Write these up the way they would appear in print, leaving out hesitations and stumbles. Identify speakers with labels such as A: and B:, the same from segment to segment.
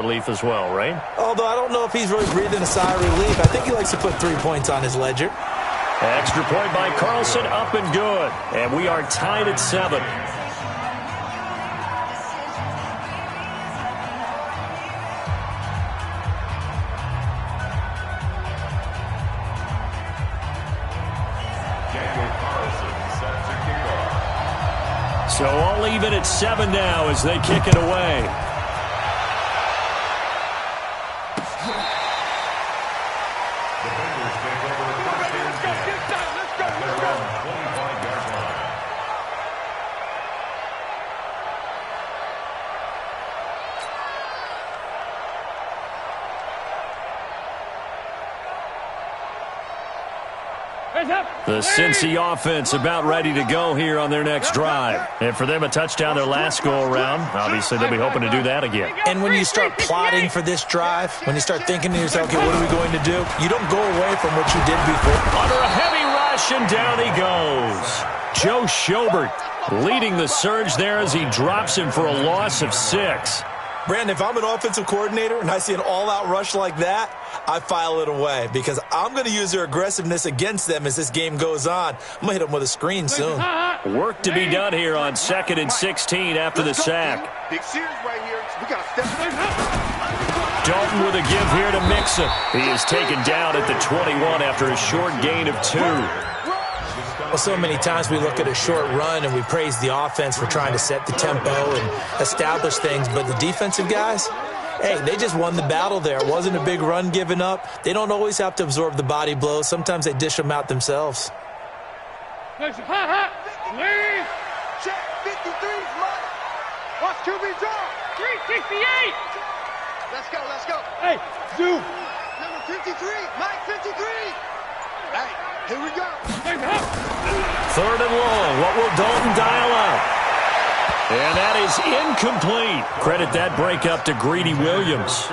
A: relief as well, right?
B: Although I don't know if he's really breathing a sigh of relief. I think he likes to put 3 points on his ledger.
A: Extra point by Carlson, up and good. And we are tied at 7. So all even at 7 now as they kick it away. The Cincy offense about ready to go here on their next drive. And for them, a touchdown their last go-around. Obviously, they'll be hoping to do that again.
B: And when you start plotting for this drive, when you start thinking to yourself, okay, what are we going to do? You don't go away from what you did before.
A: Under a heavy rush, and down he goes. Joe Schobert leading the surge there as he drops him for a loss of 6.
B: Brandon, if I'm an offensive coordinator and I see an all-out rush like that, I file it away because I'm going to use their aggressiveness against them as this game goes on. I'm going to hit them with a screen soon.
A: Work to be done here on 2nd and 16 after the sack.
C: Big series right here. We got to step
A: Dalton with a give here to Mixon. He is taken down at the 21 after a short gain of 2.
B: Well, so many times we look at a short run and we praise the offense for trying to set the tempo and establish things, but the defensive guys, hey, they just won the battle there. It wasn't a big run given up. They don't always have to absorb the body blows. Sometimes they dish them out themselves.
C: Check, 53's mine. Watch QB draw. 368. Let's go. Hey, Zoo. Number 53, Mike 53. Hey, here we go.
A: 3rd and long. What will Dalton dial out? And that is incomplete. Credit that breakup to Greedy Williams.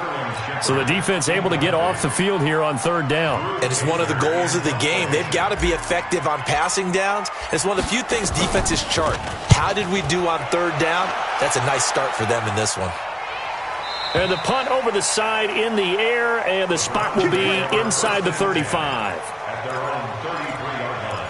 A: So the defense able to get off the field here on 3rd down.
B: And it's one of the goals of the game. They've got to be effective on passing downs. It's one of the few things defenses chart. How did we do on 3rd down? That's a nice start for them in this one.
A: And the punt over the side in the air, and the spot will be inside the 35.
D: At their own 33-yard line.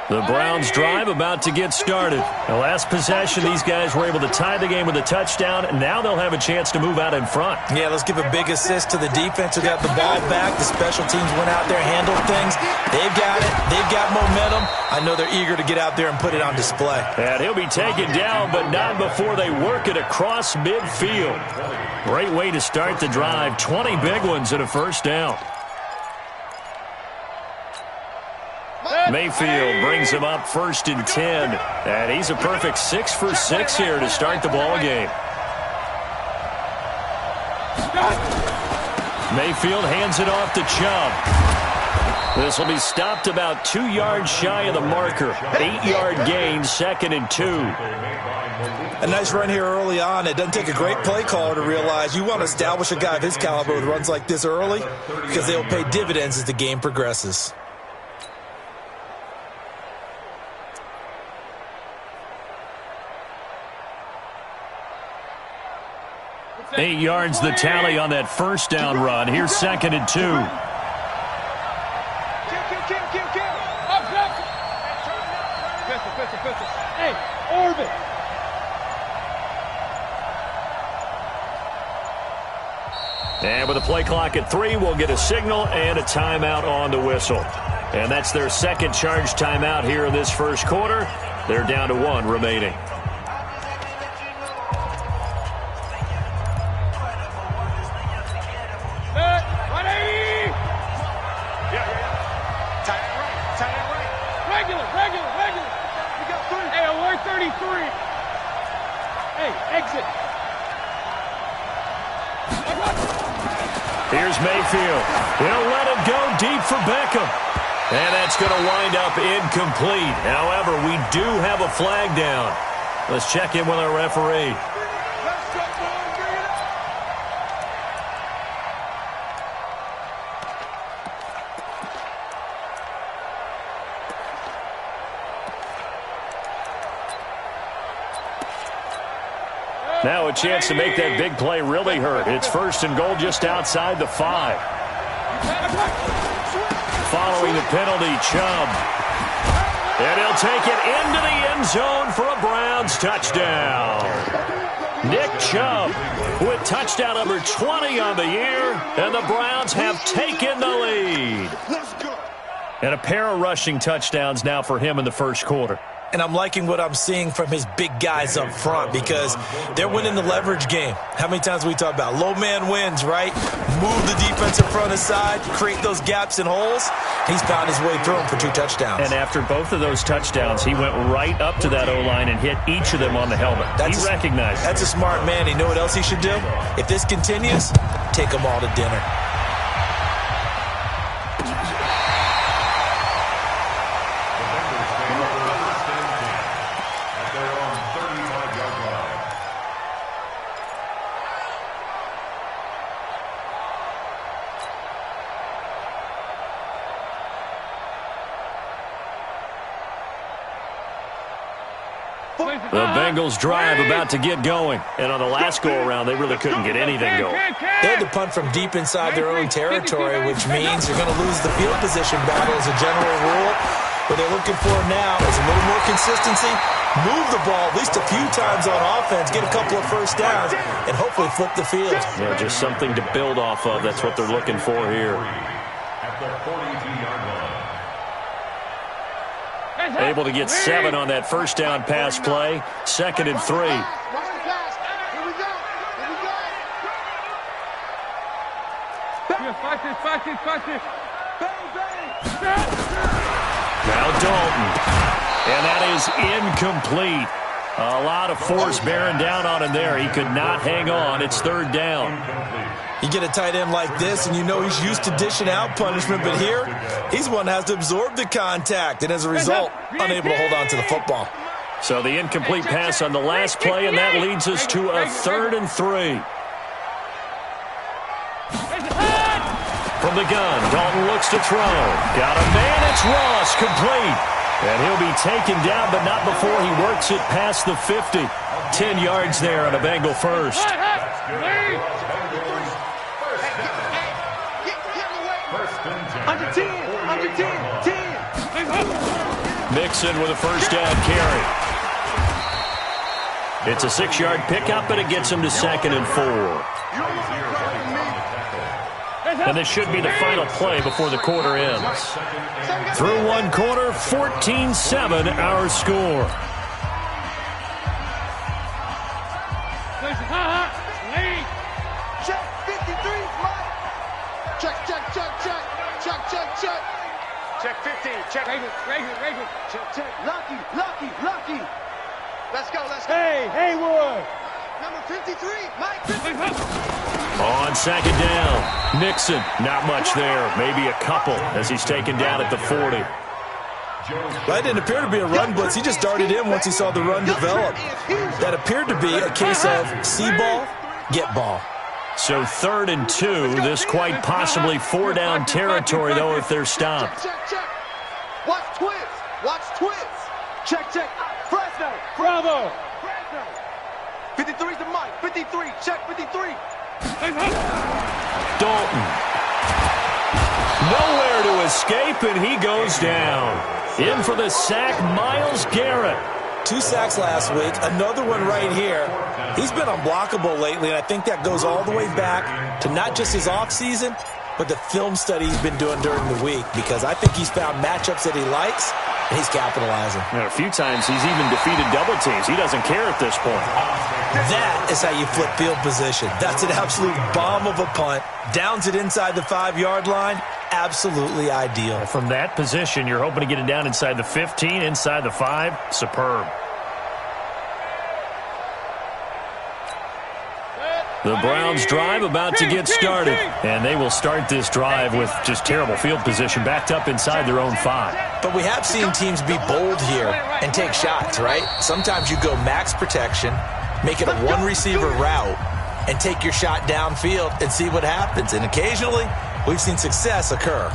A: The Browns drive about to get started. The last possession, these guys were able to tie the game with a touchdown, and now they'll have a chance to move out in front.
B: Yeah, let's give a big assist to the defense who got the ball back. The special teams went out there, handled things. They've got it. They've got momentum. I know they're eager to get out there and put it on display.
A: And he'll be taken down, but not before they work it across midfield. Great way to start the drive. 20 big ones and a 1st down. Mayfield brings him up 1st and 10. And he's a perfect 6 for 6 here to start the ball game. Mayfield hands it off to Chubb. This will be stopped about 2 yards shy of the marker. 8-yard gain, 2nd and 2.
B: A nice run here early on. It doesn't take a great play caller to realize you want to establish a guy of his caliber with runs like this early because they'll pay dividends as the game progresses.
A: 8 yards the tally on that 1st down run. Here's 2nd and 2.
C: Hey, orbit.
A: And with a play clock at 3, we'll get a signal and a timeout on the whistle. And that's their 2nd charge timeout here in this 1st quarter. They're down to 1 remaining. Here's Mayfield. He'll let him go deep for Beckham. And that's going to wind up incomplete. However, we do have a flag down. Let's check in with our referee. Now a chance to make that big play really hurt. It's 1st and goal just outside the 5. Following the penalty, Chubb. And he'll take it into the end zone for a Browns touchdown. Nick Chubb with touchdown number 20 on the year, and the Browns have taken the lead. And a pair of rushing touchdowns now for him in the first quarter.
B: And I'm liking what I'm seeing from his big guys up front because they're winning the leverage game. How many times we talk about low man wins, right? Move the defensive front aside, create those gaps and holes. He's found his way through them for 2 touchdowns.
A: And after both of those touchdowns, he went right up to that O-line and hit each of them on the helmet. He recognized it.
B: That's a smart man. You know what else he should do? If this continues, take them all to dinner.
A: The Bengals drive about to get going. And on the last go-around, they really couldn't get anything going.
B: They had to punt from deep inside their own territory, which means you're going to lose the field position battle as a general rule. What they're looking for now is a little more consistency, move the ball at least a few times on offense, get a couple of first downs, and hopefully flip the field.
A: Yeah, just something to build off of. That's what they're looking for here.
D: At the 42-yard line.
A: Able to get 7 on that first down pass play. 2nd and 3. Now Dalton. And that is incomplete. A lot of force bearing down on him there. He could not hang on. It's 3rd down.
B: You get a tight end like this, and you know he's used to dishing out punishment, but here, he's one that has to absorb the contact, and as a result, unable to hold on to the football.
A: So the incomplete pass on the last play, and that leads us to a 3rd and 3. From the gun, Dalton looks to throw. Got a man, it's Ross, complete. And he'll be taken down, but not before he works it past the 50. 10 yards there on a Bengal first.
C: Under 10, 10.
A: Mixon with a first down carry. It's a 6-yard pickup, but it gets him to 2nd and 4. And this should be the final play before the quarter ends. Through one quarter, 14-7 our score.
C: Check 53, Mike. Check. Check 15. Check. Check. Lucky. Let's go.
E: Hey, Haywood.
C: Number 53, Mike. 53.
A: On 2nd down, Mixon, not much there, maybe a couple as he's taken down at the 40.
B: That didn't appear to be a run blitz. He just darted in once he saw the run develop. That appeared to be a case of see ball, get ball.
A: So 3rd and 2, this quite possibly 4-down territory, though, if they're stopped.
C: Check. Watch twins. Check. Fresno.
E: Bravo.
C: 53's the Mike. 53. Check 53.
A: Dalton. Nowhere to escape, and he goes down. In for the sack, Myles Garrett.
B: 2 sacks last week, another one right here. He's been unblockable lately, and I think that goes all the way back to not just his offseason, but the film study he's been doing during the week, because I think he's found matchups that he likes, and he's capitalizing.
A: A few times he's even defeated double teams. He doesn't care at this point.
B: That is how you flip field position. That's an absolute bomb of a punt. Downs it inside the 5-yard line. Absolutely ideal.
A: From that position, you're hoping to get it down inside the 15, inside the 5. Superb. The Browns drive about to get started. And they will start this drive with just terrible field position backed up inside their own 5.
B: But we have seen teams be bold here and take shots, right? Sometimes you go max protection, make it a one-receiver route, and take your shot downfield and see what happens. And occasionally, we've seen success occur.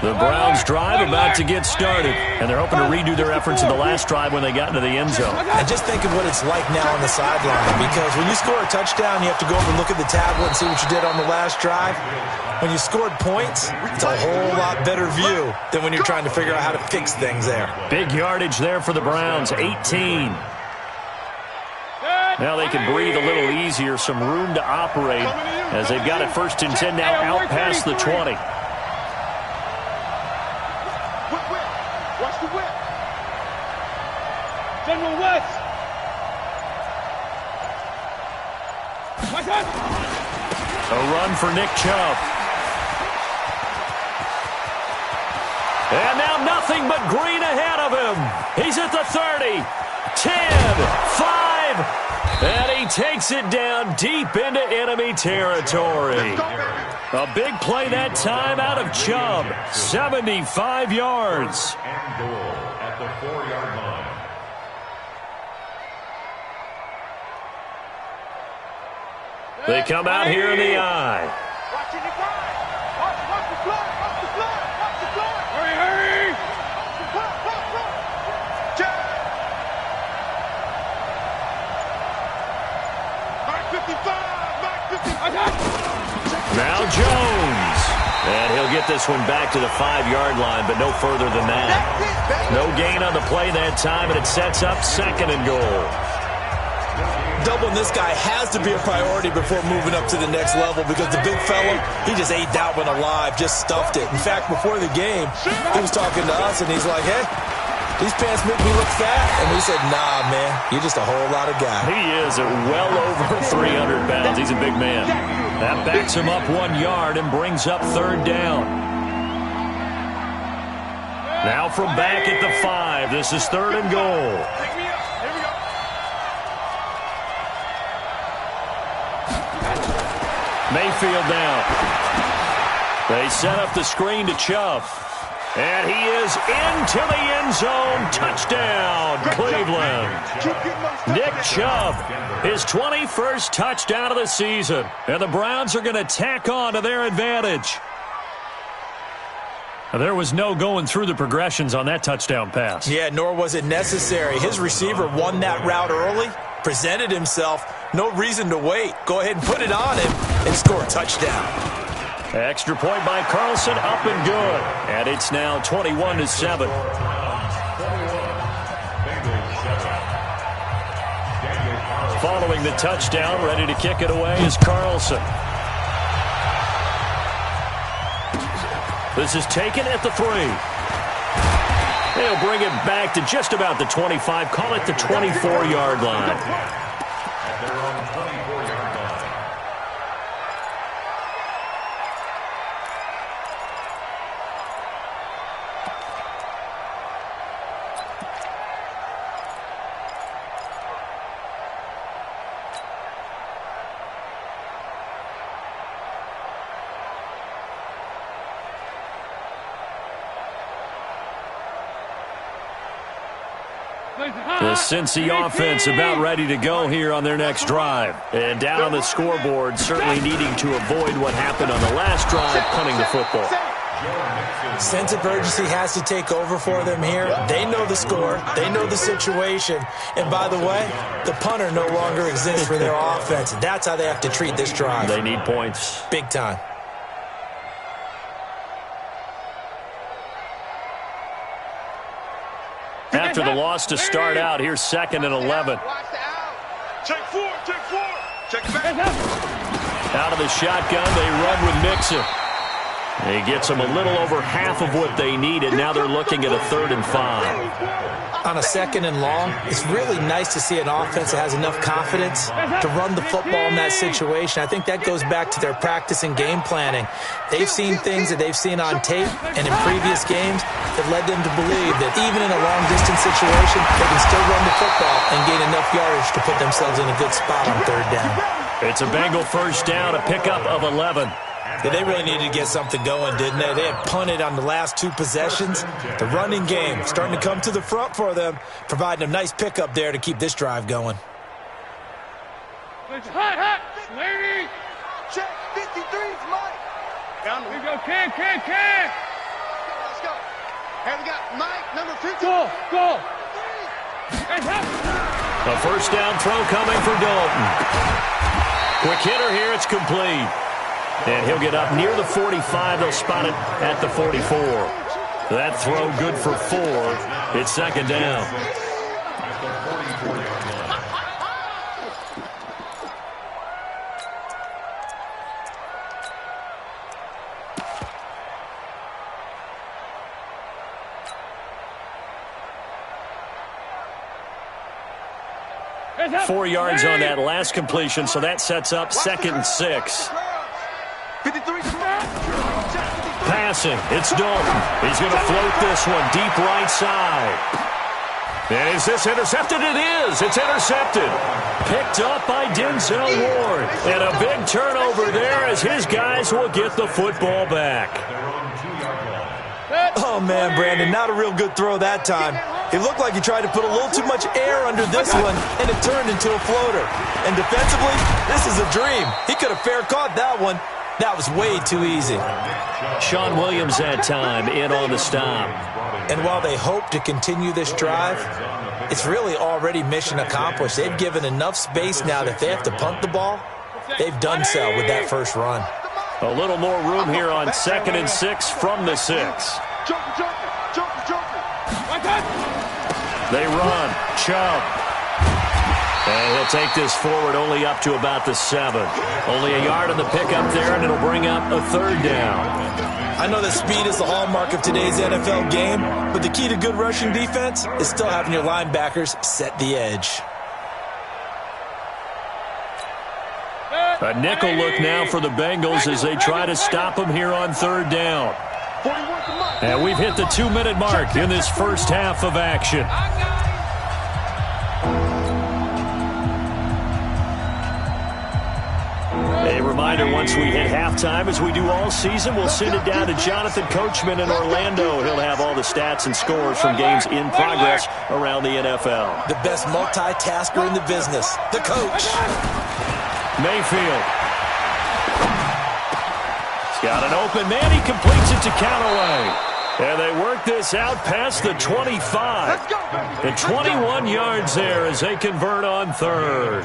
A: The Browns drive about to get started, and they're hoping to redo their efforts in the last drive when they got into the end zone.
B: And just think of what it's like now on the sideline, because when you score a touchdown, you have to go over and look at the tablet and see what you did on the last drive. When you scored points, it's a whole lot better view than when you're trying to figure out how to fix things there.
A: Big yardage there for the Browns, 18. Now they can breathe a little easier, some room to operate as they've got it 1st and 10 now out past the 20.
C: Watch the whip.
E: General West.
A: A run for Nick Chubb. And now nothing but green ahead of him. He's at the 30, 10, 5, and he takes it down deep into enemy territory. A big play that time out of Chubb, 75 yards.
D: And goal at the 4-yard line.
A: They come out here in the eye.
C: Watch the blood. Watch the blood. Watch the blood. Watch the blood.
E: Hurry!
C: Blood. Check. Mark 55. Mark 55.
A: Now Jones. And he'll get this one back to the 5-yard line, but no further than that. No gain on the play that time, and it sets up 2nd and goal.
B: Doubling this guy has to be a priority before moving up to the next level, because the big fella, he just ate that one alive, just stuffed it. In fact, before the game, he was talking to us, and he's like, hey, these pants make me look fat. And we said, nah, man, you're just a whole lot of guy.
A: He is at well over 300 pounds. He's a big man. That backs him up 1 yard and brings up 3rd down. Now from back at the 5, this is 3rd and goal. Mayfield now. They set up the screen to Chubb. And he is into the end zone. Touchdown, Cleveland. Nick Chubb, his 21st touchdown of the season. And the Browns are going to tack on to their advantage. There was no going through the progressions on that touchdown pass.
B: Yeah, nor was it necessary. His receiver won that route early, presented himself. No reason to wait. Go ahead and put it on him and score a touchdown.
A: Extra point by Carlson, up and good. And it's now 21-7. Following the touchdown, ready to kick it away is Carlson. This is taken at the 3. They'll bring it back to just about the 25. Call it the 24-yard line.
D: At their own 24-yard line.
A: The Cincy offense about ready to go here on their next drive. And down on the scoreboard, certainly needing to avoid what happened on the last drive, punting the football.
B: Sense of urgency has to take over for them here. They know the score. They know the situation. And by the way, the punter no longer exists for their offense. That's how they have to treat this drive.
A: They need points.
B: Big time.
A: After the loss to start out, here's 2nd and 11.
C: Check 4. Check back.
A: Out of the shotgun, they run with Mixon. He gets them a little over half of what they needed. Now they're looking at a 3rd and 5.
B: On a 2nd and long, it's really nice to see an offense that has enough confidence to run the football in that situation. I think that goes back to their practice and game planning. They've seen things that they've seen on tape and in previous games that led them to believe that even in a long-distance situation, they can still run the football and gain enough yardage to put themselves in a good spot on 3rd down.
A: It's a Bengal 1st down, a pickup of 11.
B: Yeah, they really needed to get something going, didn't they? They had punted on the last 2 possessions. The running game starting to come to the front for them, providing a nice pickup there to keep this drive going.
E: It's hot, lady.
C: Check 53's Mike.
E: Here we go, can.
C: Hey, we got Mike, number 50.
E: Go.
A: A first down throw coming for Dalton. Quick hitter here. It's complete. And he'll get up near the 45. They'll spot it at the 44. That throw good for 4. It's second down.
E: Hands
A: 4 yards on that last completion, so that sets up 2nd and 6.
C: 53.
A: Passing, it's Dalton. He's going to float this one deep right side. And is this intercepted? It is. It's intercepted. Picked up by Denzel Ward. And a big turnover there as his guys will get the football back.
B: Oh, man, Brandon, not a real good throw that time. It looked like he tried to put a little too much air under this one, and it turned into a floater. And defensively, this is a dream. He could have fair caught that one. That was way too easy.
A: Sean Williams that time in on the stop.
B: And while they hope to continue this drive, it's really already mission accomplished. They've given enough space now that if they have to punt the ball, they've done so with that first run.
A: A little more room here on 2nd and 6 from the 6.
C: Joker.
A: They run. Chubb. And he'll take this forward only up to about the 7. Only a yard on the pickup there, and it'll bring up a 3rd down.
B: I know that speed is the hallmark of today's NFL game, but the key to good rushing defense is still having your linebackers set the edge.
A: A nickel look now for the Bengals as they try to stop him here on 3rd down. And we've hit the 2-minute mark in this first half of action. A reminder, once we hit halftime, as we do all season, we'll send it down to Jonathan Coachman in Orlando. He'll have all the stats and scores from games in progress around the NFL.
B: The best multitasker in the business, the coach.
A: Mayfield. He's got an open man. He completes it to Callaway. And they work this out past the 25. And 21 yards there as they convert on 3rd.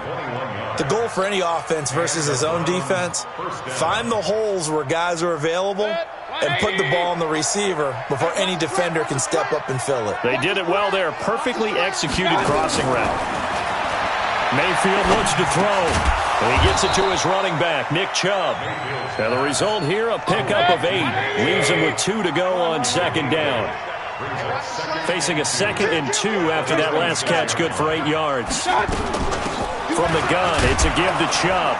B: The goal for any offense versus his own defense, find the holes where guys are available and put the ball on the receiver before any defender can step up and fill it.
A: They did it well there. Perfectly executed crossing route. Mayfield looks to throw. And he gets it to his running back, Nick Chubb. And the result here, a pickup of 8. Leaves him with 2 to go on 2nd down. Facing a 2nd and 2 after that last catch, good for 8 yards. From the gun, it's a give to Chubb.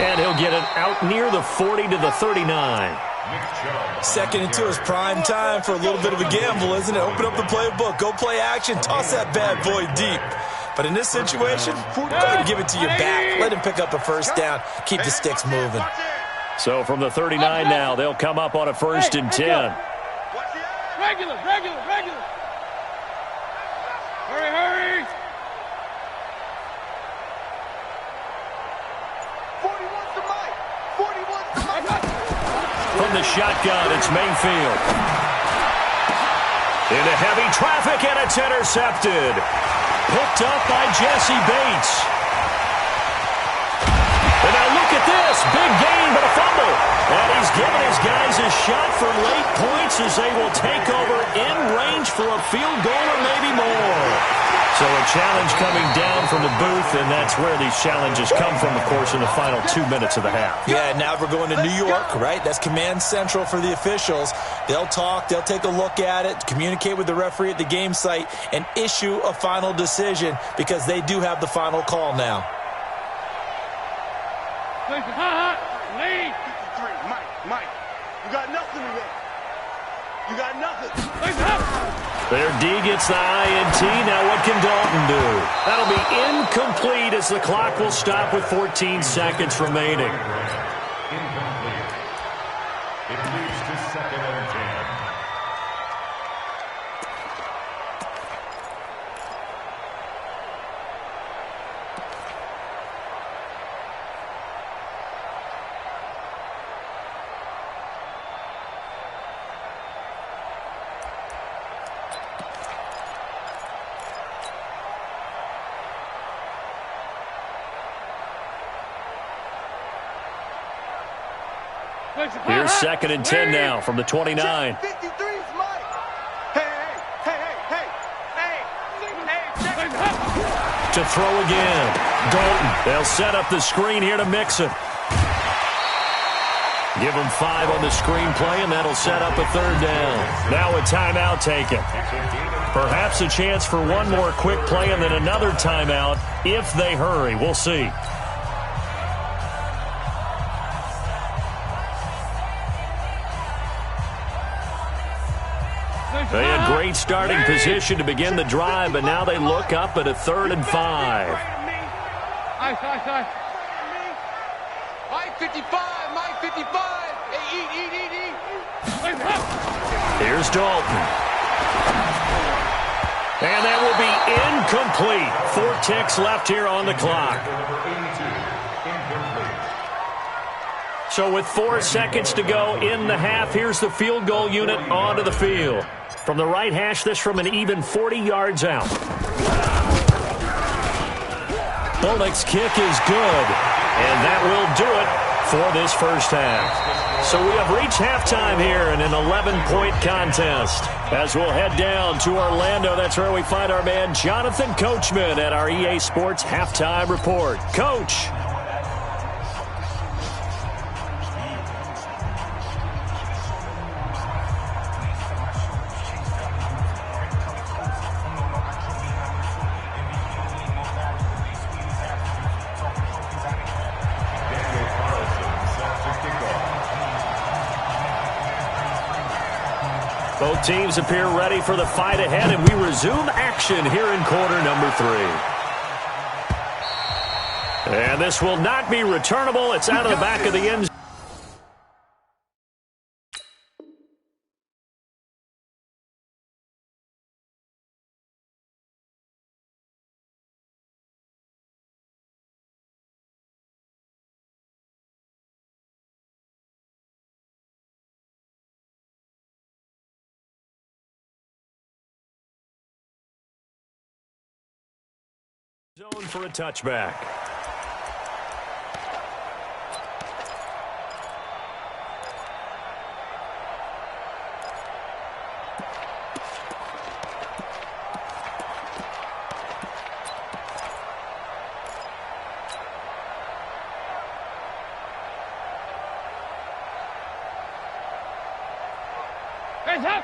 A: And he'll get it out near the 40 to the 39.
B: 2nd and 2 is prime time for a little bit of a gamble, isn't it? Open up the playbook, go play action, toss that bad boy deep. But in this situation, go ahead and give it to your back. Let him pick up a first down. Keep the sticks moving.
A: So from the 39 now, they'll come up on a 1st and 10.
E: Regular. Hurry.
C: 41's to Mike.
A: From the shotgun, it's Mayfield. Into heavy traffic, and it's intercepted. Picked up by Jesse Bates. And now look at this. Big gain, but a fumble. And he's given his guys a shot for late points as they will take over in range for a field goal or maybe more. So a challenge coming down from the booth, and that's where these challenges come from, of course, in the final 2 minutes of the half.
B: Yeah, now we're going to New York, right? That's command central for the officials. They'll talk, they'll take a look at it, communicate with the referee at the game site, and issue a final decision because they do have the final call now.
E: Lead.
C: 53, Mike. You got nothing today. You got nothing.
A: Their D gets the INT. Now what can Dalton do? That'll be incomplete as the clock will stop with 14 seconds remaining.
D: Incomplete. It leads to 2nd and 10.
A: Here's 2nd and 10 now from the 29.
C: 53's Mike. Hey.
A: To throw again. Dalton. They'll set up the screen here to Mixon. Give him 5 on the screenplay, and that'll set up a 3rd down. Now a timeout taken. Perhaps a chance for one more quick play and then another timeout if they hurry. We'll see. They had great starting position to begin the drive, but now they look up at a 3rd and 5.
E: Ice.
C: Mike 55, Mike 55. Hey, eat.
A: Here's Dalton. And that will be incomplete. 4 ticks left here on the clock. So with 4 seconds to go in the half, here's the field goal unit onto the field. From the right hash, this from an even 40 yards out. Bullock's kick is good, and that will do it for this first half. So we have reached halftime here in an 11-point contest. As we'll head down to Orlando, that's where we find our man Jonathan Coachman at our EA Sports Halftime Report. Coach. Both teams appear ready for the fight ahead, and we resume action here in quarter number 3. And this will not be returnable. It's out of the back of the end zone. Zone for a touchback.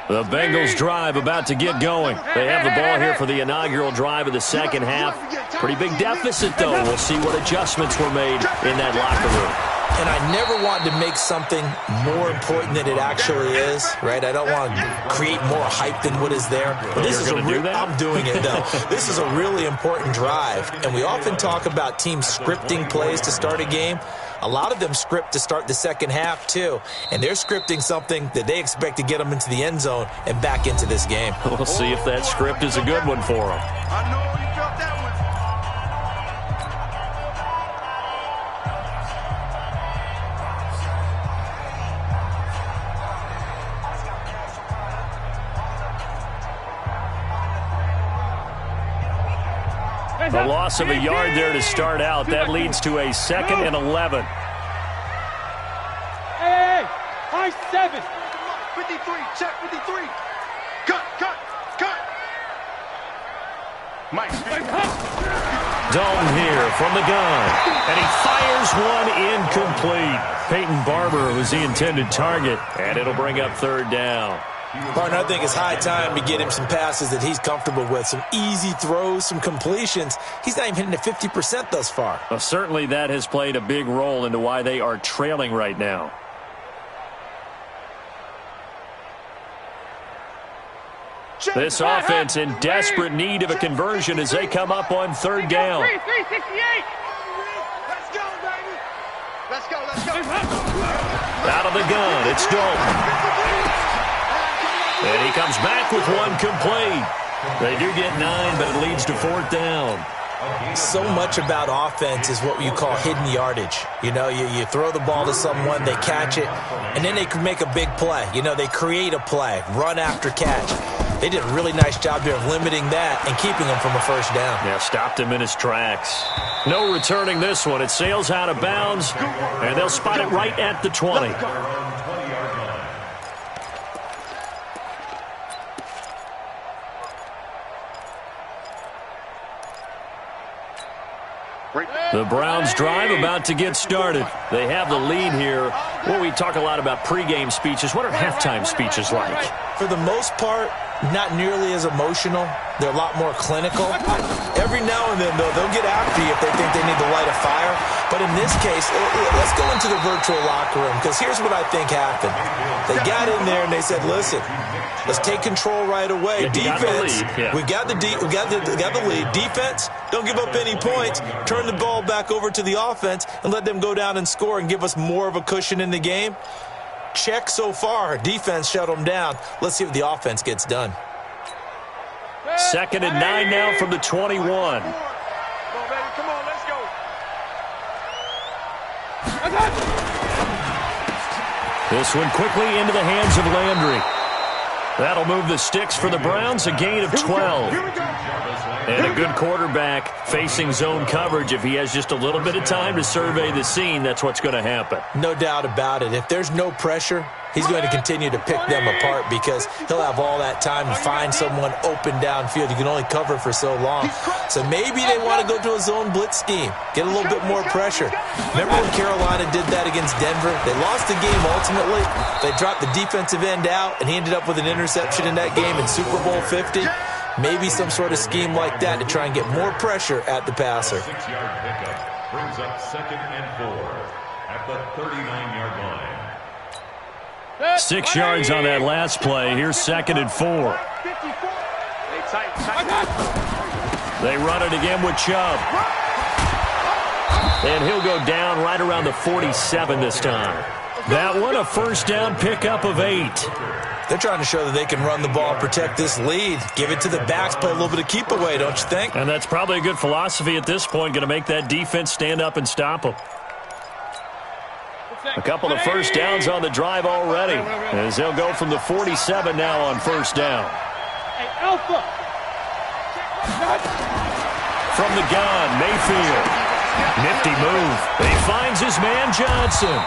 A: The Bengals drive about to get going. They have the ball here for the inaugural drive of the second half. Pretty big deficit, though. We'll see what adjustments were made in that locker room.
B: And I never want to make something more important than it actually is, right? I don't want to create more hype than what is there. But this is I'm doing it, though. This is a really important drive. And we often talk about teams scripting plays to start a game. A lot of them script to start the second half, too. And they're scripting something that they expect to get them into the end zone and back into this game.
A: We'll see if that script is a good one for them.
C: I know you felt that one.
A: The loss of a yard there to start out. That leads to a 2nd and 11.
E: Hey, high 7.
C: 53, check 53. Cut. Mike.
A: Dalton here from the gun. And he fires one incomplete. Peyton Barber was the intended target. And it'll bring up 3rd down.
B: Martin, I think it's high time to get him some passes that he's comfortable with. Some easy throws, some completions. He's not even hitting at 50% thus far.
A: Well, certainly that has played a big role into why they are trailing right now. This offense in desperate need of a conversion as they come up on 3rd down.
E: 368.
C: Let's go, baby. Let's go.
A: Out of the gun, it's Dalton. And he comes back with one complete. They do get 9, but it leads to 4th down.
B: So much about offense is what you call hidden yardage. You know, you throw the ball to someone, they catch it, and then they can make a big play. You know, they create a play, run after catch. They did a really nice job here of limiting that and keeping him from a first down.
A: Yeah, stopped him in his tracks. No returning this one. It sails out of bounds, and they'll spot it right at the 20. The Browns drive about to get started. They have the lead here. Well, we talk a lot about pregame speeches. What are halftime speeches like?
B: For the most part, not nearly as emotional. They're a lot more clinical. Every now and then, though, they'll get after you if they think they need to light a fire. But in this case, let's go into the virtual locker room, because here's what I think happened. They got in there and they said, listen, let's take control right away. Defense, we got the lead. Defense, don't give up any points. Turn the ball back over to the offense and let them go down and score and give us more of a cushion in the game. Check so far. Defense shut them down. Let's see what the offense gets done.
A: 2nd and 9 now from the 21.
C: Come on, let's go.
A: This one quickly into the hands of Landry. That'll move the sticks for the Browns, a gain of 12. And a good quarterback facing zone coverage. If he has just a little bit of time to survey the scene, that's what's going to happen.
B: No doubt about it. If there's no pressure, he's going to continue to pick them apart because he'll have all that time to find someone open downfield. You can only cover for so long. So maybe they want to go to a zone blitz scheme, get a little bit more pressure. Remember when Carolina did that against Denver? They lost the game ultimately. They dropped the defensive end out, and he ended up with an interception in that game in Super Bowl 50. Maybe some sort of scheme like that to try and get more pressure at the passer.
D: 6-yard pickup brings up 2nd and 4 at the 39-yard line.
A: 6 yards on that last play. Here's 2nd and 4. They run it again with Chubb. And he'll go down right around the 47 this time. That one, a first down pickup of 8.
B: They're trying to show that they can run the ball and protect this lead. Give it to the backs, play a little bit of keep away, don't you think?
A: And that's probably a good philosophy at this point, going to make that defense stand up and stop them. A couple of first downs on the drive already, as they'll go from the 47 now on first down.
E: Hey, Alpha!
A: From the gun, Mayfield. Nifty move. He finds his man Johnson.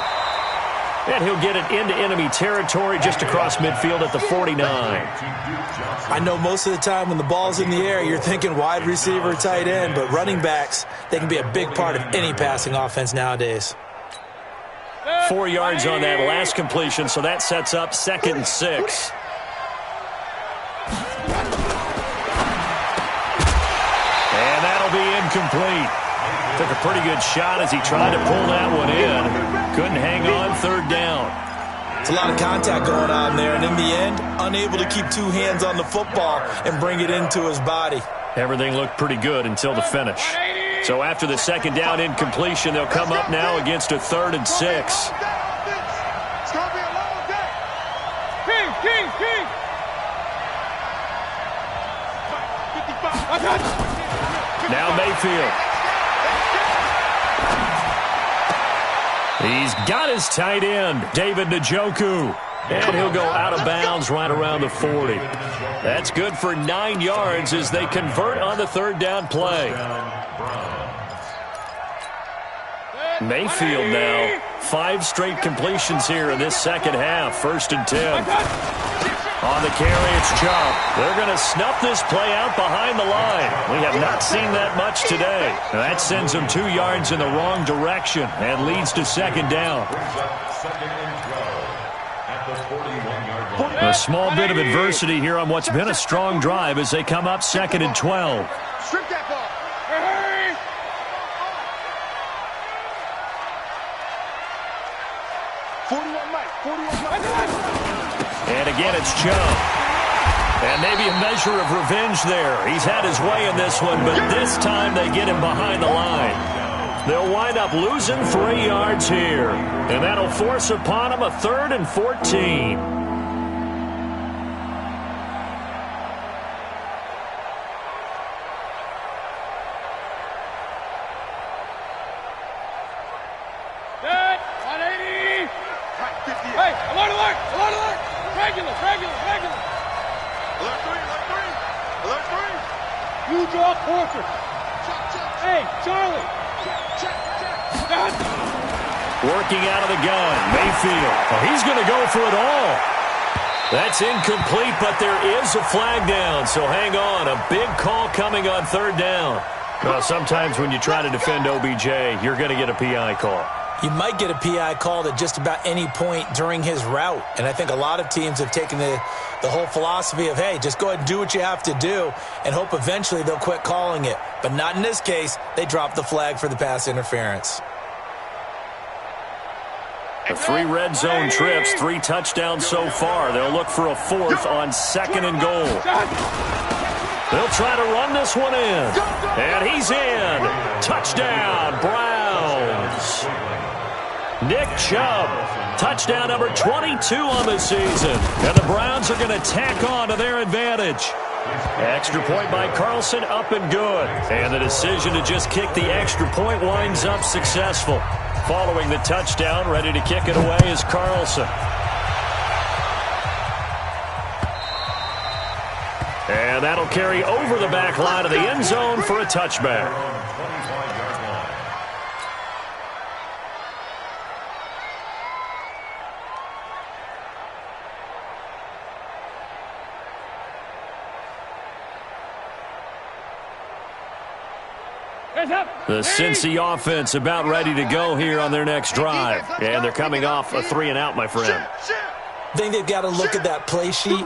A: And he'll get it into enemy territory just across midfield at the 49.
B: I know most of the time when the ball's in the air, you're thinking wide receiver, tight end, but running backs, they can be a big part of any passing offense nowadays.
A: 4 yards on that last completion, so that sets up 2nd and 6. And that'll be incomplete. Took a pretty good shot as he tried to pull that one in. Couldn't hang on, 3rd down.
B: It's a lot of contact going on there, and in the end, unable to keep 2 hands on the football and bring it into his body.
A: Everything looked pretty good until the finish. So after the 2nd down incompletion, they'll come up now against a 3rd and 6.
C: It's going to be a long day.
E: King!
A: Now Mayfield. He's got his tight end, David Njoku. And he'll go out of bounds right around the 40. That's good for 9 yards as they convert on the 3rd down play. Mayfield now, 5 straight completions here in this second half. 1st and 10. On the carry, it's Chubb. They're going to snuff this play out behind the line. We have not seen that much today. That sends them 2 yards in the wrong direction and leads to 2nd down. A small bit of adversity here on what's been a strong drive as they come up 2nd and 12.
C: Strip that ball.
E: Hurry!
C: 41 Mike.
A: And again, it's Chubb. And maybe a measure of revenge there. He's had his way in this one, but this time they get him behind the line. They'll wind up losing 3 yards here. And that'll force upon him a 3rd and 14.
E: Set! 180! Hey, alert! Regular!
C: Alert 3.
E: You draw closer. Hey, Charlie.
A: Working out of the gun, Mayfield. Oh, he's going to go for it all. That's incomplete, but there is a flag down, so hang on. A big call coming on third down. Well, sometimes when you try to defend OBJ, you're going to get a PI call.
B: You might get a PI called at just about any point during his route. And I think a lot of teams have taken the whole philosophy of, hey, just go ahead and do what you have to do and hope eventually they'll quit calling it. But not in this case. They dropped the flag for the pass interference.
A: 3 red zone trips, 3 touchdowns so far. They'll look for a 4th on 2nd and goal. They'll try to run this one in. And he's in. Touchdown, Browns. Nick Chubb, touchdown number 22 on the season. And the Browns are going to tack on to their advantage. Extra point by Carlson, up and good. And the decision to just kick the extra point winds up successful. Following the touchdown, ready to kick it away is Carlson. And that'll carry over the back line of the end zone for a touchback. The Cincy offense about ready to go here on their next drive. And they're coming off a 3-and-out, my friend.
B: I think they've got to look at that play sheet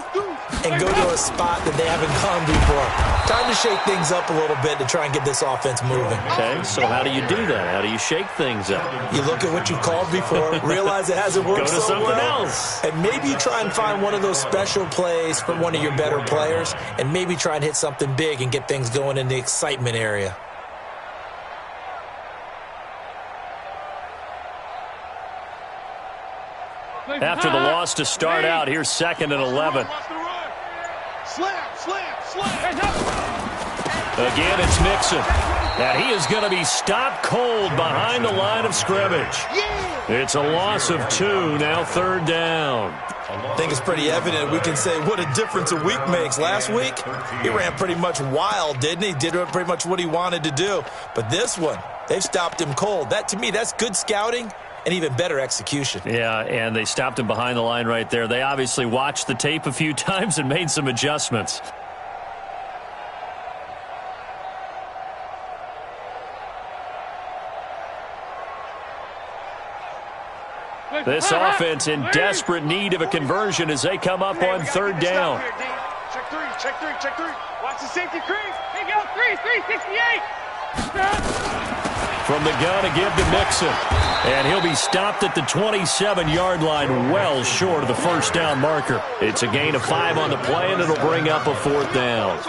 B: and go to a spot that they haven't gone before. Time to shake things up a little bit to try and get this offense moving.
A: Okay, so how do you do that? How do you shake things up?
B: You look at what you've called before, realize it hasn't worked
A: go to
B: so
A: something
B: well,
A: else.
B: and maybe you try and find one of those special plays from one of your better players, and maybe try and hit something big and get things going in the excitement area.
A: After the loss to start out, here's 2nd and 11. Again, it's Mixon. And he is going to be stopped cold behind the line of scrimmage. It's a loss of 2, now 3rd down.
B: I think it's pretty evident we can say what a difference a week makes. Last week, he ran pretty much wild, didn't he? Did pretty much what he wanted to do. But this one, they've stopped him cold. That, to me, that's good scouting and even better execution.
A: Yeah, and they stopped him behind the line right there. They obviously watched the tape a few times and made some adjustments. This offense in desperate need of a conversion as they come up on 3rd down.
C: Check three. Watch the safety creep.
E: Hey, go, 368.
A: From the gun to give to Mixon. And he'll be stopped at the 27-yard line, well short of the 1st down marker. It's a gain of 5 on the play, and it'll bring up a 4th down.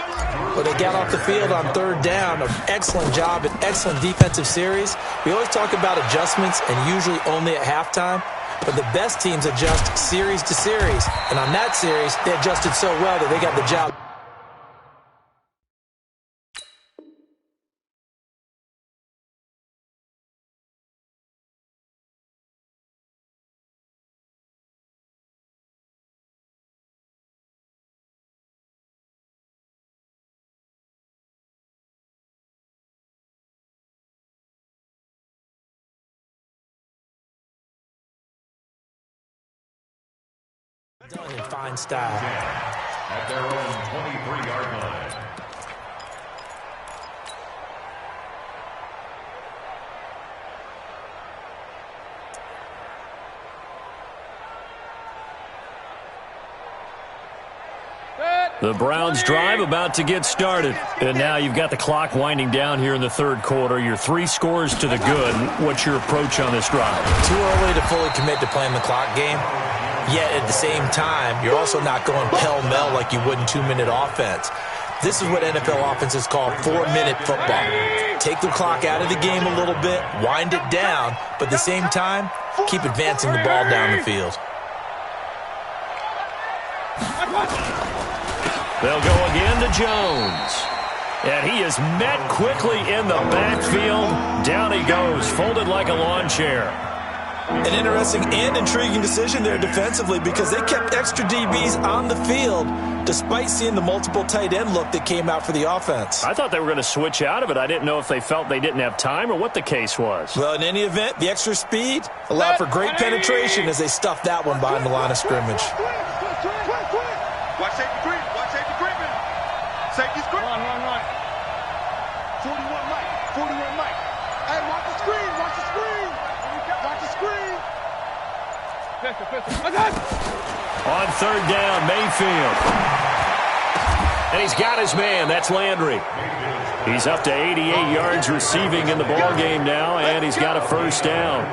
B: Well, they got off the field on 3rd down. An excellent job, an excellent defensive series. We always talk about adjustments, and usually only at halftime. But the best teams adjust series to series. And on that series, they adjusted so well that they got the job. Done in fine style.
D: At their own 23-yard line.
A: The Browns drive about to get started. And now you've got the clock winding down here in the 3rd quarter. You're 3 scores to the good. What's your approach on this drive?
B: Too early to fully commit to playing the clock game. Yet at the same time, you're also not going pell-mell like you would in 2-minute offense. This is what NFL offenses call 4-minute football. Take the clock out of the game a little bit, wind it down, but at the same time, keep advancing the ball down the field.
A: They'll go again to Jones. And he is met quickly in the backfield. Down he goes, folded like a lawn chair.
B: An interesting and intriguing decision there defensively because they kept extra DBs on the field despite seeing the multiple tight end look that came out for the offense.
A: I thought they were going to switch out of it. I didn't know if they felt they didn't have time or what the case was.
B: Well, in any event, the extra speed allowed for great penetration as they stuffed that one behind the line of scrimmage.
C: Watch safety green. Watch safety green. Safety's green. Run. 41 Mike. 41 Mike. Hey, watch the screen. Watch the screen. Watch the screen.
A: On third down, Mayfield. And he's got his man. That's Landry. He's up to 88 yards receiving in the ballgame now, and he's got a first down.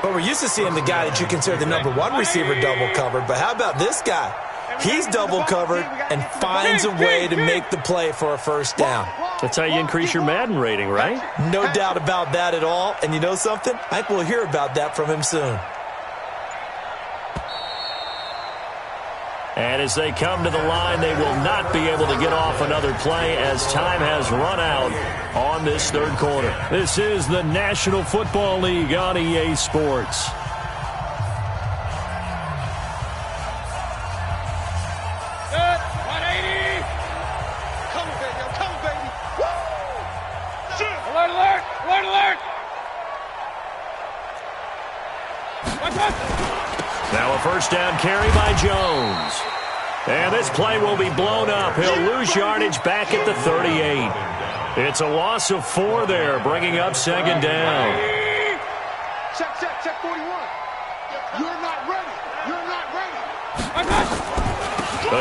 B: Well, we're used to seeing the guy that you consider the number one receiver double covered, but how about this guy? He's double covered and finds a way to make the play for a first down.
A: That's how you increase your Madden rating, right?
B: No doubt about that at all. And you know something? I think we'll hear about that from him soon.
A: And as they come to the line, they will not be able to get off another play as time has run out on this third quarter. This is the National Football League on EA Sports. Now a first down carry by Jones. And this play will be blown up. He'll lose yardage back at the 38. It's a loss of 4 there, bringing up second down.
C: Check 41. You're not ready. You're not ready.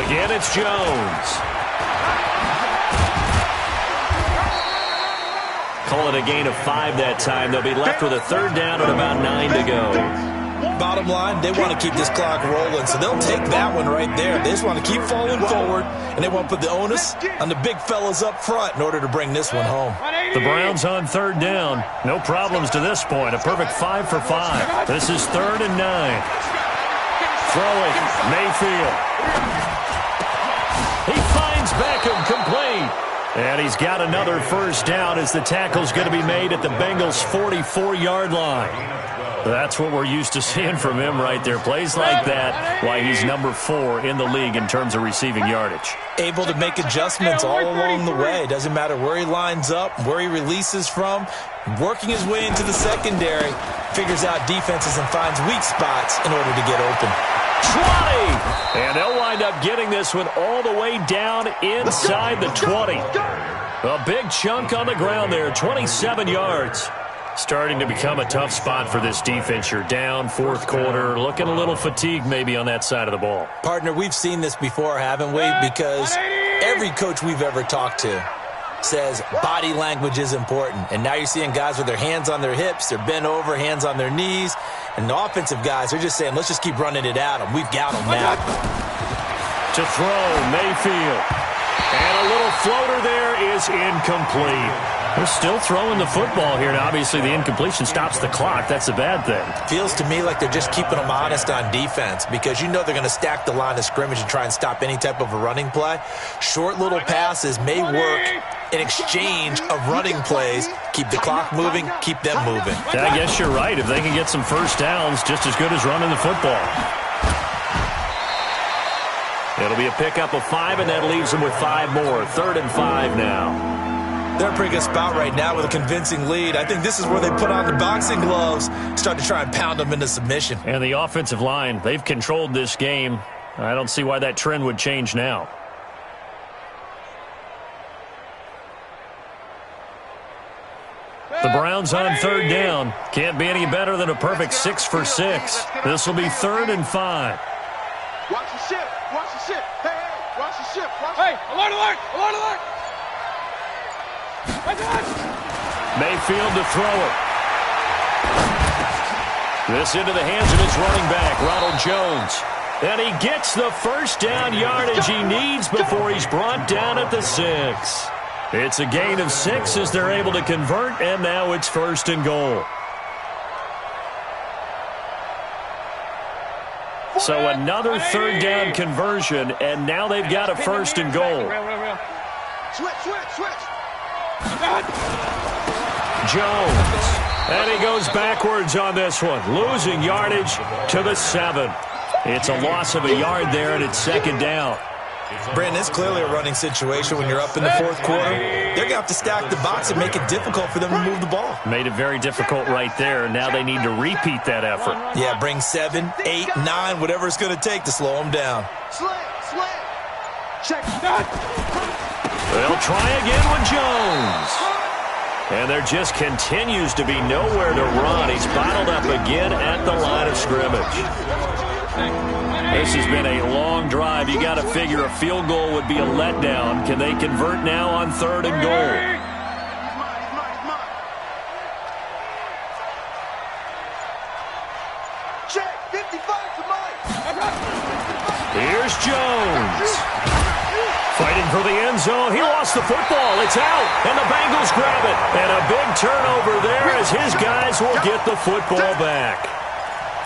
A: Again, it's Jones. Call it a gain of 5 that time. They'll be left with a third down and about 9 to go.
B: Bottom line, they want to keep this clock rolling, so they'll take that one right there. They just want to keep falling forward, and they want to put the onus on the big fellas up front in order to bring this one home.
A: The Browns on third down. No problems to this point. A perfect 5 for 5. This is 3rd and 9. Throwing, Mayfield. He finds Beckham complete. And he's got another first down as the tackle's going to be made at the Bengals' 44-yard line. That's what we're used to seeing from him right there. Plays like that, why he's number 4 in the league in terms of receiving yardage.
B: Able to make adjustments all along the way. Doesn't matter where he lines up, where he releases from. Working his way into the secondary, figures out defenses and finds weak spots in order to get open.
A: 20! And they'll wind up getting this one all the way down inside the 20. A big chunk on the ground there, 27 yards. Starting to become a tough spot for this defense. You're down, 4th quarter, looking a little fatigued maybe on that side of the ball.
B: Partner, we've seen this before, haven't we? Because every coach we've ever talked to says body language is important. And now you're seeing guys with their hands on their hips, they're bent over, hands on their knees. And the offensive guys are just saying, let's just keep running it at them. We've got them now.
A: To throw, Mayfield. And a little floater there is incomplete. They're still throwing the football here. Now, obviously, the incompletion stops the clock. That's a bad thing.
B: Feels to me like they're just keeping them honest on defense because you know they're going to stack the line of scrimmage and try and stop any type of a running play. Short little passes may work in exchange of running plays. Keep the clock moving, keep them moving.
A: Yeah, I guess you're right. If they can get some first downs, just as good as running the football. It'll be a pickup of 5, and that leaves them with 5 more. 3rd and 5 now.
B: They're in a pretty good spot right now with a convincing lead. I think this is where they put on the boxing gloves, start to try and pound them into submission.
A: And the offensive line, they've controlled this game. I don't see why that trend would change now. The Browns on third down. Can't be any better than a perfect 6 for 6. This will be 3rd and 5.
C: Watch the ship. Watch the ship. Hey, watch the ship.
E: Hey, alert, alert, alert, alert.
A: Mayfield to throw it. This into the hands of his running back, Ronald Jones. And he gets the first down yardage he needs before he's brought down at the 6. It's a gain of 6 as they're able to convert, and now it's 1st and goal. So another 3rd down conversion, and now they've got a 1st and goal.
C: Switch.
A: Jones And he goes backwards on this one, losing yardage to the 7. It's a loss of a yard there, and it's second down.
B: Brandon, it's clearly a running situation when you're up in the fourth quarter. They're going to have to stack the box and make it difficult for them to move the ball.
A: Made it very difficult right there. Now they need to repeat that effort.
B: Yeah, bring 7, 8, 9, whatever it's going to take to slow them down.
C: Slam. Check.
A: They'll try again with Jones. And there just continues to be nowhere to run. He's bottled up again at the line of scrimmage. This has been a long drive. You got to figure a field goal would be a letdown. Can they convert now on 3rd and goal?
C: Check. 55 to Mike.
A: Here's Jones. Fighting for the end zone. He lost the football. It's out. And the Bengals grab it. And a big turnover there as his guys will get the football back.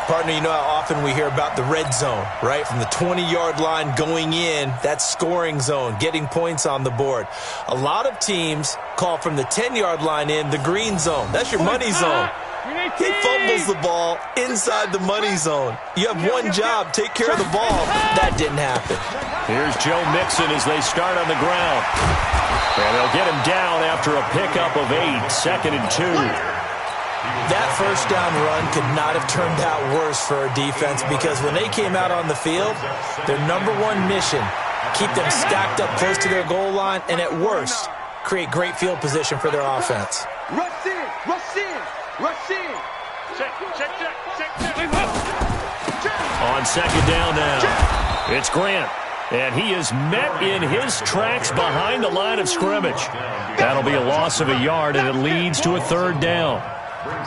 B: Partner, you know how often we hear about the red zone, right? From the 20-yard line going in, that's scoring zone, getting points on the board. A lot of teams call from the 10-yard line in the green zone. That's your money zone. He fumbles the ball inside the money zone. You have one job, take care of the ball. That didn't happen.
A: Here's Joe Mixon as they start on the ground. And they'll get him down after a pickup of 8, 2nd and 2.
B: That first down run could not have turned out worse for our defense because when they came out on the field, their number one mission, keep them stacked up close to their goal line, and at worst, create great field position for their offense.
C: Rush in. Check.
A: On second down now, it's Grant. And he is met in his tracks behind the line of scrimmage. That'll be a loss of a yard, and it leads to a 3rd down.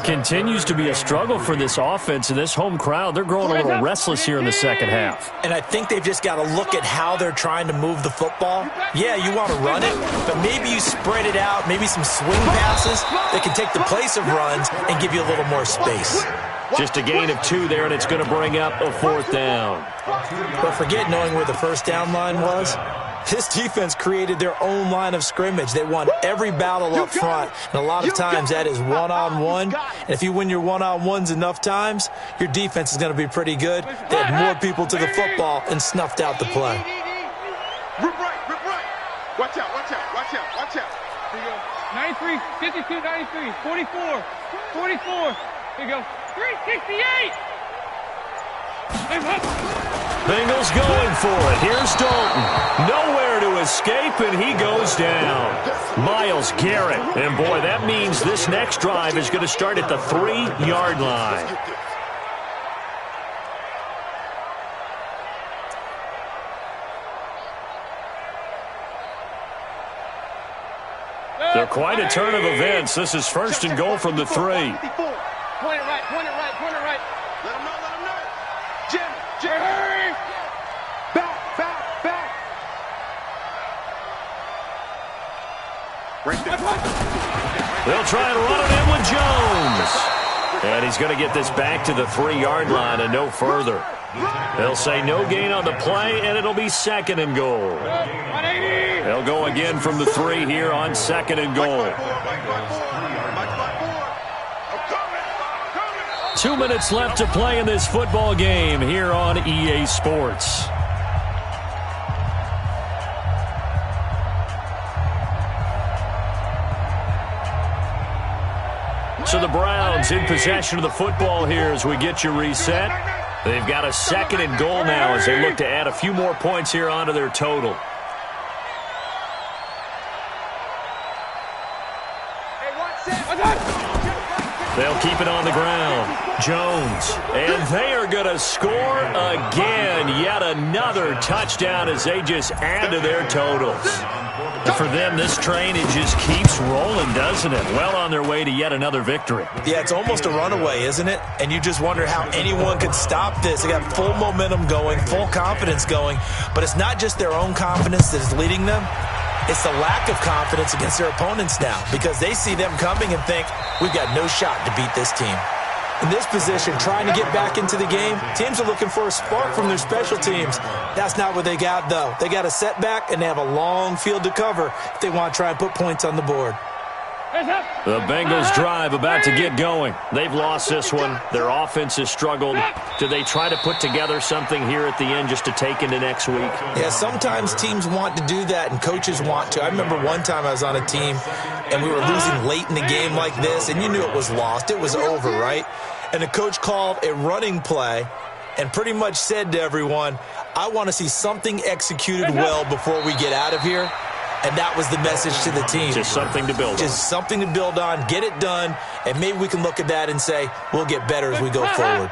A: Continues to be a struggle for this offense and this home crowd. They're growing a little restless here in the second half.
B: And I think they've just got to look at how they're trying to move the football. Yeah, you want to run it, but maybe you spread it out, maybe some swing passes that can take the place of runs and give you a little more space.
A: Just a gain of 2 there, and it's going to bring up a 4th down.
B: But forget knowing where the first down line was. This defense created their own line of scrimmage. They won every battle up front, and a lot of times that is one-on-one. And if you win your one-on-ones enough times, your defense is going to be pretty good. They had more people to the football and snuffed out the play.
C: Rip right. Watch out.
E: Here you go. 93, 52, 93, 44. Here you go. 368.
A: Bengals going for it. Here's Dalton. Nowhere to escape, and he goes down. Myles Garrett. And, boy, that means this next drive is going to start at the 3-yard line. They're quite a turn of events. This is 1st and goal from the 3.
E: Point it right.
C: Let him know. Jim. Back. Right there.
A: They'll try and run it in with Jones. And he's going to get this back to the 3-yard line and no further. They'll say no gain on the play, and it'll be 2nd and goal. They'll go again from the 3 here on 2nd and goal. 2 minutes left to play in this football game here on EA Sports. So the Browns in possession of the football here as we get you reset. They've got a 2nd and goal now as they look to add a few more points here onto their total. They'll keep it on the ground. Jones. And they are going to score again. Yet another touchdown as they just add to their totals. And for them, this train, it just keeps rolling, doesn't it? Well on their way to yet another victory.
B: Yeah, it's almost a runaway, isn't it? And you just wonder how anyone could stop this. They got full momentum going, full confidence going. But it's not just their own confidence that is leading them. It's the lack of confidence against their opponents now because they see them coming and think, we've got no shot to beat this team. In this position, trying to get back into the game, teams are looking for a spark from their special teams. That's not what they got, though. They got a setback, and they have a long field to cover if they want to try and put points on the board.
A: The Bengals drive about to get going. They've lost this one. Their offense has struggled. Do they try to put together something here at the end just to take into next week?
B: Yeah, sometimes teams want to do that and coaches want to. I remember one time I was on a team and we were losing late in the game like this, and you knew it was lost. It was over, right? And the coach called a running play and pretty much said to everyone, I want to see something executed well before we get out of here. And that was the message to the team.
A: Just something to build on.
B: Just something to build on, get it done, and maybe we can look at that and say, we'll get better as we go forward.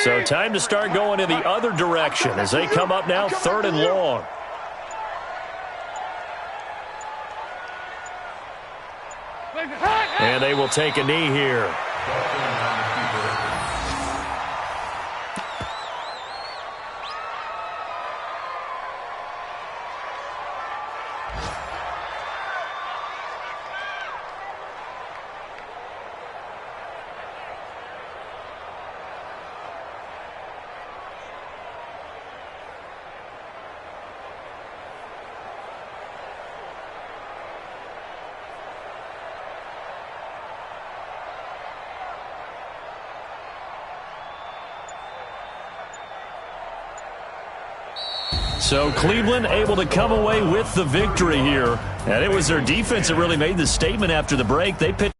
A: So time to start going in the other direction as they come up now 3rd and long. And they will take a knee here. So Cleveland able to come away with the victory here. And it was their defense that really made the statement after the break. They pitched